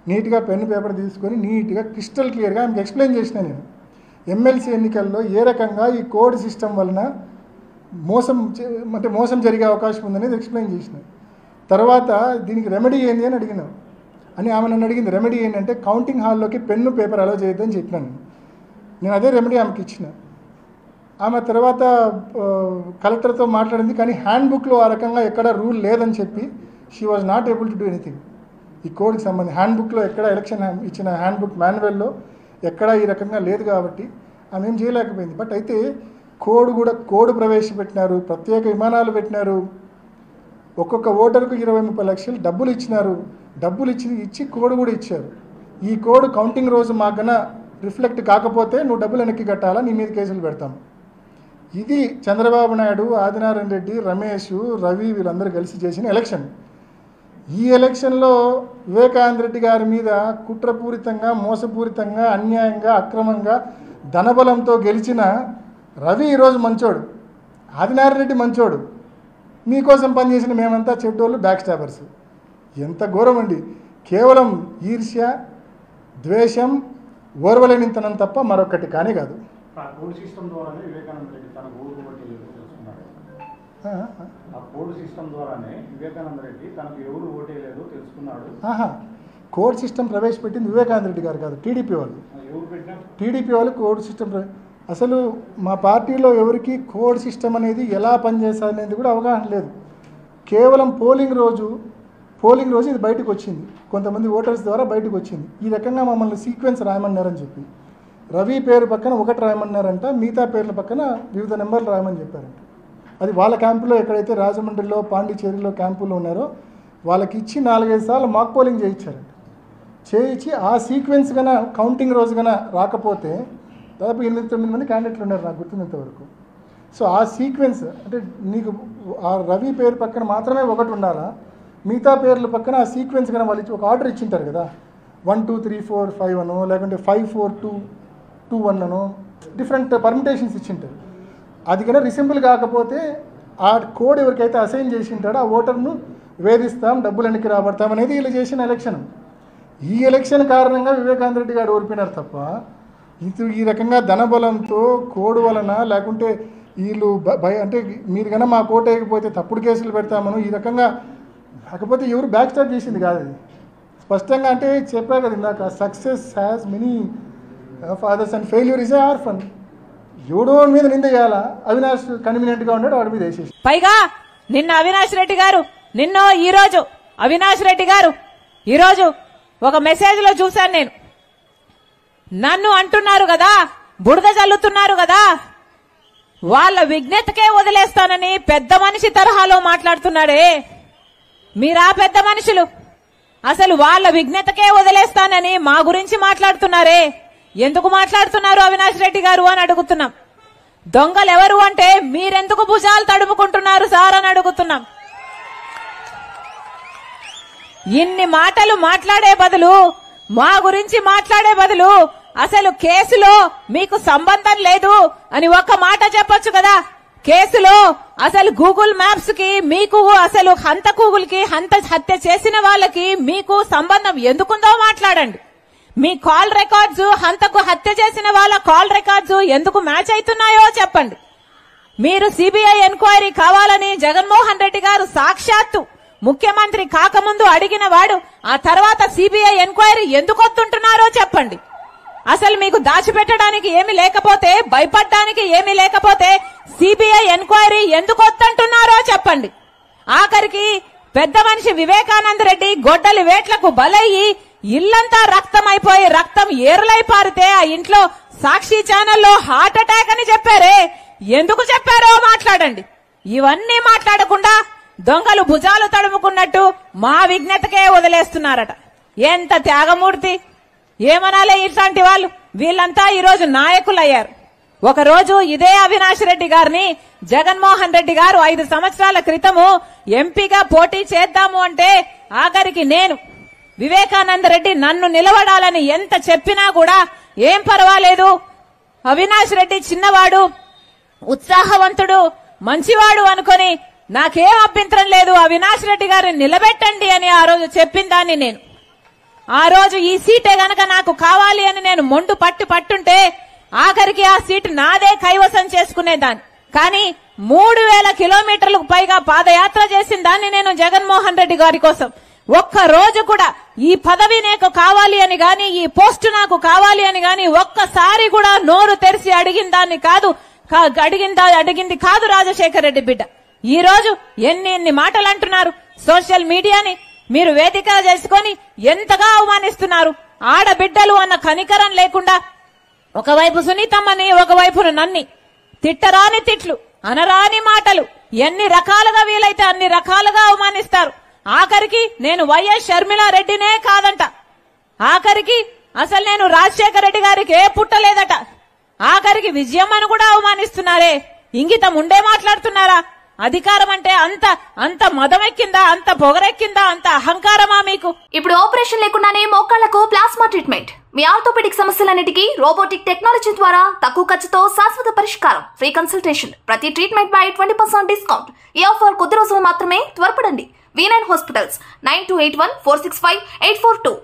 నీట్గా pen paper తీసుకొని నీట్గా క్రిస్టల్ క్లియర్గా ఆమెకు ఎక్స్ప్లెయిన్ చేసిన నేను ఎమ్మెల్సీ ఎన్నికల్లో ఏ రకంగా ఈ కోడ్ సిస్టమ్ వలన మోసం జరిగే అవకాశం ఉందనేది ఎక్స్ప్లెయిన్ చేసిన. తర్వాత దీనికి రెమెడీ ఏంది అని అడిగినాం అని ఆమె నన్ను అడిగింది. రెమెడీ ఏంటంటే కౌంటింగ్ హాల్లోకి పెన్ను పేపర్ అలౌ చేయొద్దని చెప్పినాను. నేను అదే రెమెడీ ఆమెకి ఇచ్చిన. ఆమె తర్వాత కలెక్టర్తో మాట్లాడింది, కానీ హ్యాండ్బుక్లో ఆ రకంగా ఎక్కడ రూల్ లేదని చెప్పి she was not able to do anything. ఈ కోడ్కి సంబంధించి హ్యాండ్బుక్లో ఎక్కడ ఎలక్షన్ ఇచ్చిన హ్యాండ్బుక్ మాన్యువల్లో ఎక్కడ ఈ రకంగా లేదు కాబట్టి ఆమె ఏం చేయలేకపోయింది. బట్ అయితే కోడ్ ప్రవేశపెట్టినారు, ప్రత్యేక విమానాలు పెట్టినారు, ఒక్కొక్క ఓటర్కు 20-30 లక్షలు డబ్బులు ఇచ్చినారు. డబ్బులు ఇచ్చి కోడ్ కూడా ఇచ్చారు. ఈ కోడ్ కౌంటింగ్ రోజు మాకన రిఫ్లెక్ట్ కాకపోతే నువ్వు డబ్బులు వెనక్కి కట్టాలా, నీ మీద కేసులు పెడతాము. ఇది చంద్రబాబు నాయుడు, ఆదినారాయణ రెడ్డి, రమేష్, రవి వీళ్ళందరూ కలిసి చేసిన ఎలక్షన్. ఈ ఎలక్షన్లో వివేకానంద రెడ్డి గారి మీద కుట్రపూరితంగా, మోసపూరితంగా, అన్యాయంగా, అక్రమంగా, ధనబలంతో గెలిచిన రవి ఈరోజు మంచోడు, ఆదినారాయణ రెడ్డి మంచోడు, మీకోసం పనిచేసిన మేమంతా చెడ్డోళ్ళు, బ్యాక్ స్టాబర్స్. ఎంత ఘోరం అండి! కేవలం ఈర్ష్య, ద్వేషం, ఓర్వలేనితనం తప్ప మరొకటి కానే కాదు. కోడ్ సిస్టమ్ ప్రవేశపెట్టింది వివేకానంద రెడ్డి గారు కాదు, టీడీపీ వాళ్ళు. టీడీపీ వాళ్ళు కోడ్ సిస్టమ్ అసలు మా పార్టీలో ఎవరికి కోడ్ సిస్టమ్ అనేది ఎలా పనిచేస్తారనేది కూడా అవగాహన లేదు. కేవలం పోలింగ్ రోజు ఇది బయటకు వచ్చింది, కొంతమంది ఓటర్స్ ద్వారా బయటకు వచ్చింది. ఈ రకంగా మమ్మల్ని సీక్వెన్స్ రాయమన్నారని చెప్పి రవి పేరు పక్కన 1 రాయమన్నారంట, మిగతా పేర్ల పక్కన వివిధ నెంబర్లు రాయమని చెప్పారంట. అది వాళ్ళ క్యాంపులో ఎక్కడైతే రాజమండ్రిలో, పాండిచేరిలో క్యాంపులో ఉన్నారో వాళ్ళకి ఇచ్చి 4-5 సార్లు మాక్ పోలింగ్ చేయించారంట. చేయించి ఆ సీక్వెన్స్ కన కౌంటింగ్ రోజు కన రాకపోతే దాదాపు 8-9 మంది క్యాండిడేట్లు ఉన్నారు నాకు గుర్తున్నంతవరకు. సో ఆ సీక్వెన్స్ అంటే నీకు ఆ రవి పేరు పక్కన మాత్రమే 1 ఉండాలా, మిగతా పేర్ల పక్కన ఆ సీక్వెన్స్ కన్నా వాళ్ళు ఒక ఆర్డర్ ఇచ్చింటారు కదా, 1 2 3 4 5 అనో, లేకుంటే 5 4 2 2 1 అనో, డిఫరెంట్ పర్మిటేషన్స్ ఇచ్చింటారు. అది కన్నా రిసింబుల్ కాకపోతే ఆ కోడ్ ఎవరికైతే అసైన్ చేసి ఉంటాడో ఆ ఓటర్ను వేధిస్తాం, డబ్బులు వెనక్కి రాబడతాం అనేది వీళ్ళు చేసిన ఎలక్షన్. ఈ ఎలక్షన్ కారణంగా వివేకానంద రెడ్డి గారు ఓడిపోయినారు తప్ప ఈ రకంగా ధనబలంతో కోడ్ వలన, లేకుంటే వీళ్ళు అంటే మీరు కన్నా మా కోట వేయకపోతే తప్పుడు కేసులు పెడతామను ఈ రకంగా కాకపోతే ఎవరు బ్యాక్ స్టాప్ చేసింది కాదు. అది స్పష్టంగా అంటే చెప్పా కదా ఇందాక, success has many fathers and failure is a orphan. ఎవడో మీద నింద చేయాలా, అవినాష్ కన్వీనియంట్ గా ఉన్నాడు వాడి మీద వేసేసి. పైగా నిన్న అవినాష్ రెడ్డి గారు ఈరోజు అవినాష్ రెడ్డి గారు ఈరోజు ఒక మెసేజ్ లో చూశాను నేను, నన్ను అంటున్నారు కదా, బురద చల్లుతున్నారు కదా, వాళ్ళ విజ్ఞతకే వదిలేస్తానని పెద్ద మనిషి తరహాలో మాట్లాడుతున్నాడే. మీరా పెద్ద మనుషులు అసలు వాళ్ళ విజ్ఞతకే వదిలేస్తానని మా గురించి మాట్లాడుతున్నారే, ఎందుకు మాట్లాడుతున్నారు అవినాష్ రెడ్డి గారు అని అడుగుతున్నాం. దొంగలు ఎవరు అంటే మీరెందుకు భుజాలు తడుముకుంటున్నారు సార్ అని అడుగుతున్నాం. ఇన్ని మాటలు మాట్లాడే బదులు, మా గురించి మాట్లాడే బదులు అసలు కేసులో మీకు సంబంధం లేదు అని ఒక్క మాట చెప్పొచ్చు కదా. కేసులో అసలు గూగుల్ మ్యాప్స్ కి మీకు, అసలు హంతకూగులకి, హత్య చేసిన వాళ్ళకి మీకు సంబంధం ఎందుకుందో మాట్లాడండి. మీ కాల్ రికార్డ్స్, హత్య చేసిన వాళ్ళ కాల్ రికార్డ్స్ ఎందుకు మ్యాచ్ అవుతున్నాయో చెప్పండి. మీరు సిబిఐ ఎంక్వైరీ కావాలని జగన్మోహన్ రెడ్డి గారు సాక్షాత్తు ముఖ్యమంత్రి కాకముందు అడిగిన వాడు, ఆ తర్వాత సిబిఐ ఎంక్వైరీ ఎందుకు వస్తుంటున్నారో చెప్పండి. అసలు మీకు దాచిపెట్టడానికి ఏమి లేకపోతే, భయపడడానికి ఏమి లేకపోతే సిబిఐ ఎంక్వైరీ ఎందుకు వస్తుంటున్నారో చెప్పండి. ఆఖరికి పెద్ద మనిషి వివేకానంద రెడ్డి గొడ్డలి వేట్లకు బలయ్యి ఇల్లంతా రక్తం అయిపోయి రక్తం ఏరులై పారితే ఆ ఇంట్లో సాక్షి ఛానల్లో హార్ట్ అటాక్ అని చెప్పారే, ఎందుకు చెప్పారో మాట్లాడండి. ఇవన్నీ మాట్లాడకుండా దొంగలు భుజాలు తడుముకున్నట్టు మా విజ్ఞతకే వదిలేస్తున్నారట. ఎంత త్యాగమూర్తి, ఏమనాలే ఇట్లాంటి వాళ్ళు. వీళ్ళంతా ఈరోజు నాయకులయ్యారు. ఒకరోజు ఇదే అవినాష్ రెడ్డి గారిని జగన్మోహన్ రెడ్డి గారు 5 సంవత్సరాల క్రితము ఎంపీగా పోటీ చేద్దాము అంటే ఆఖరికి నేను, వివేకానంద రెడ్డి నన్ను నిలబడాలని ఎంత చెప్పినా కూడా ఏం పర్వాలేదు, అవినాష్ రెడ్డి చిన్నవాడు, ఉత్సాహవంతుడు, మంచివాడు అనుకొని నాకేం అభ్యంతరం లేదు, అవినాష్ రెడ్డి గారిని నిలబెట్టండి అని ఆ రోజు చెప్పిన దాన్ని నేను. ఆ రోజు ఈ సీటే గనక నాకు కావాలి అని నేను మొండు పట్టుంటే ఆఖరికి ఆ సీటు నాదే కైవసం చేసుకునేదాన్ని. కానీ 3000 కిలోమీటర్లకు పైగా పాదయాత్ర చేసిన దాన్ని నేను జగన్మోహన్ రెడ్డి గారి కోసం ఒక్క రోజు కూడా ఈ పదవి నాకు కావాలి అని గాని, ఈ పోస్టు నాకు కావాలి అని గాని ఒక్కసారి కూడా నోరు తెరిచి అడిగింది కాదు రాజశేఖర రెడ్డి బిడ్డ. ఈ రోజు ఎన్ని మాటలు అంటున్నారు. సోషల్ మీడియాని మీరు వేదిక చేసుకొని ఎంతగా అవమానిస్తున్నారు. ఆడబిడ్డలు అన్న కనికరం లేకుండా ఒకవైపు సునీతమ్మని, ఒకవైపును నన్ని తిట్టరాని తిట్లు, అనరాని మాటలు ఎన్ని రకాలుగా వీలైతే అన్ని రకాలుగా అవమానిస్తారు. ఆఖరికి నేను వైఎస్ షర్మిలారెడ్డినే కాదంట. ఆఖరికి అసలు నేను రాజశేఖర రెడ్డి గారికి పుట్టలేదట. ఆఖరికి విజయమ్మను కూడా అవమానిస్తున్నారే. ఇంగితం ఉండే మాట్లాడుతున్నారా? అధికారం అంటే అంత మదమెక్కిందా, అంత పొగరెక్కిందా, అంత అహంకారమా మీకు? ఇప్పుడు ఆపరేషన్ లేకుండానే మోకాళ్లకు ప్లాస్మా ట్రీట్మెంట్. మీ ఆర్థోపెడిక్ సమస్యలన్నిటికీ రోబోటిక్ టెక్నాలజీ ద్వారా తక్కువ ఖర్చుతో శాశ్వత పరిష్కారం. Free consultation. ప్రతి ట్రీట్మెంట్ పై 20% డిస్కౌంట్. ఈ ఆఫర్ కొద్ది రోజులు మాత్రమే. త్వరపడండి. V9 hospitals 9281465842.